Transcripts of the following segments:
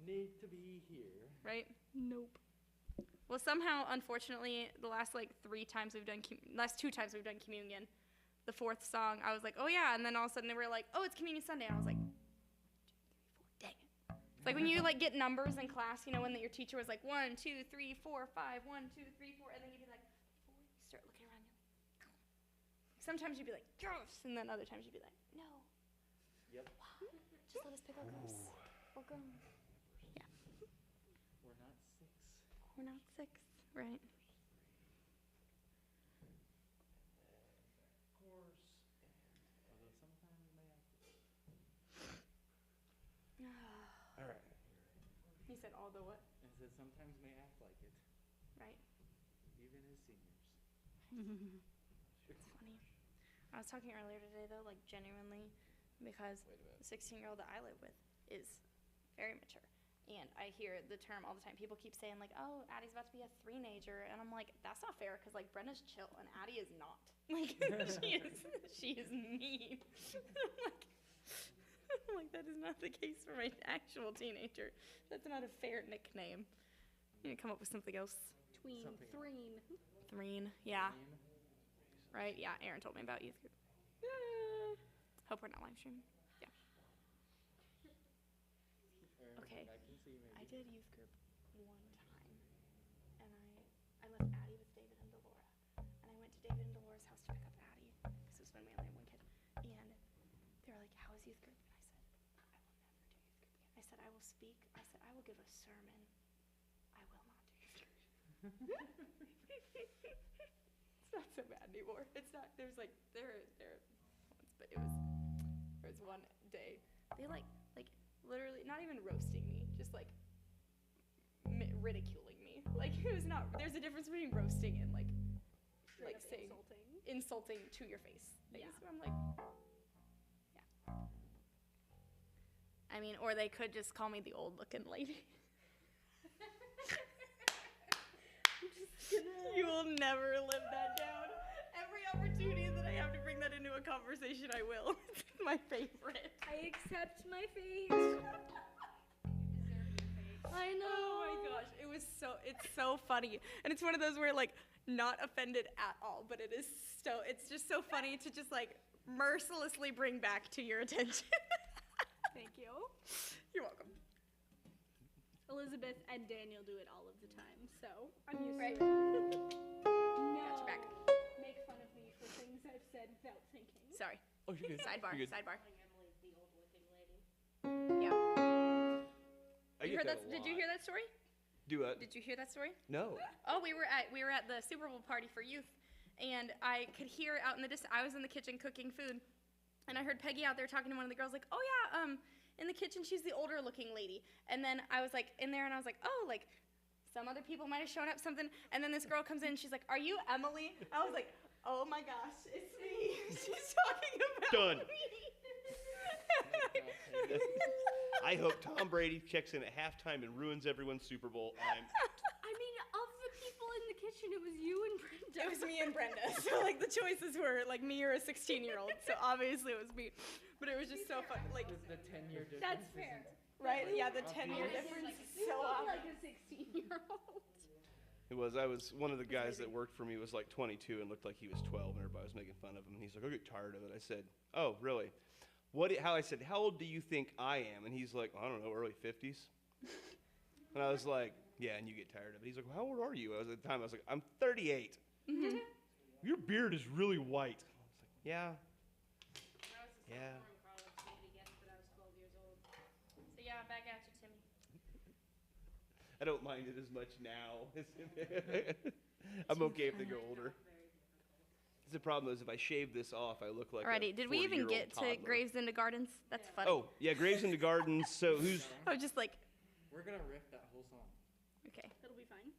need to be here. Right? Nope. Well, somehow, unfortunately, the last like last 2 times we've done communion, the 4th song, I was like, oh yeah, and then all of a sudden they were like, oh, it's Communion Sunday, and I was like, dang it. It's like when you like get numbers in class, you know, when your teacher was like 1, 2, 3, 4, 5, 1, 2, 3, 4, and then you'd be like, 4, you start looking around, you're like, sometimes you'd be like, yes, and then other times you'd be like, no. Yep. Just let us pick our ghosts. Or girls. Yeah. We're not 6. We're not 6, right? Of course. Although sometimes we may have to. All right. He said all the what? I said sometimes may act like it, Right. even as seniors. It's funny. I was talking earlier today, though, like genuinely, because Wait a minute. the 16-year-old that I live with is very mature. And I hear the term all the time. People keep saying, like, oh, Addie's about to be a 3-nager. And I'm like, that's not fair, because, like, Brenda's chill, and Addie is not. Like, she is mean. I'm like, that is not the case for my actual teenager. That's not a fair nickname. You need to come up with something else. Tween. Something else. Threen. Threen, yeah. Green. Right? Yeah, Aaron told me about youth group. Hope we're not live streaming. Yeah. Okay. I can see maybe. I did youth group one time, and I left Addie with David and Delora, and I went to David and Delora's house to pick up Addie, because it was when we only had one kid, and they were like, how was youth group? And I said, I will never do youth group again. I said, I will speak. I said, I will give a sermon. I will not do youth group. It's not so bad anymore. It's not, there's like, there once, but there was one day, they like literally, not even roasting me, just like ridiculing me. Like, it was not, there's a difference between roasting and like saying, insulting to your face. Yeah. So I'm like, yeah. I mean, or they could just call me the old looking lady. You will never live that down. Every opportunity that I have to bring that into a conversation, I will. It's my favorite. I accept my fate. You deserve your fate. I know. Oh my gosh, it's so funny. And it's one of those where like not offended at all, but it's just so funny to just like mercilessly bring back to your attention. Thank you. You're welcome. Elizabeth and Daniel do it all of the time, so I'm used Right. to it. No. Got your back. Make fun of me for things I've said without thinking. Sorry. Oh, you're good. Sidebar. You're good. Sidebar. Calling Emily the old-looking lady. I You get heard that that? a Did you lot. hear that story? Do what? Did you hear that story? No. Oh, we were at the Super Bowl party for youth, and I could hear out in the distance. I was in the kitchen cooking food, and I heard Peggy out there talking to one of the girls, like, "Oh yeah, in the kitchen she's the older looking lady." And then I was like in there, and I was like, "Oh, like some other people might have shown up something." And then this girl comes in, and she's like, "Are you Emily?" I was like, "Oh my gosh, it's me." She's talking about Done. me. I hope Tom Brady checks in at halftime and ruins everyone's Super Bowl. I mean, of the people in the kitchen, it was you and Brenda. It was me and Brenda. So, like, the choices were, like, me or a 16-year-old. So, obviously, it was me. But it was just so fun. Like, The 10-year difference. That's fair. right? Yeah, the I'll 10-year be- difference is You so look awesome. like a 16-year-old. It was. I was one of the guys that worked for me was like 22 and looked like he was 12, and everybody was making fun of him. And he's like, "I get tired of it." I said, "Oh, really? How?" I said, "How old do you think I am?" And he's like, "I don't know, early 50s." And I was like, "Yeah, and you get tired of it." He's like, "Well, how old are you?" At the time, I was like, "I'm 38." Mm-hmm. Your beard is really white. I was like, "Yeah." I was a Yeah. sophomore in college. Nobody guessed that I was 12 years old. So, yeah, back at you, Timmy. I don't mind it as much now. I'm okay if they go older. Very difficult. The problem is if I shave this off, I look like Alrighty, a did we even 40-year-old get to toddler. Graves into Gardens? That's funny. Oh, yeah, Graves into Gardens. So who's? I was just like, We're gonna riff that whole song. okay. It'll be fine.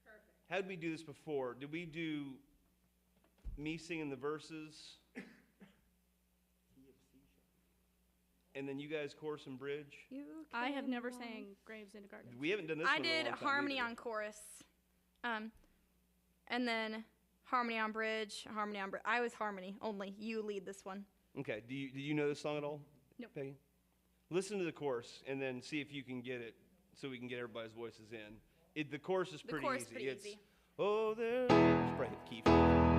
Perfect. How did we do this before? Did we do me singing the verses and then you guys chorus and bridge? I have never sang Graves into Gardens. We haven't done this. I one in a did long time harmony either. on chorus, and then harmony on bridge, harmony on bridge. I was harmony only. You lead this one. Okay. Do you know this song at all? Nope. Peggy? Listen to the chorus and then see if you can get it so we can get everybody's voices in. The chorus is The pretty chorus easy. pretty It's, easy. oh, there. Just probably hit the key.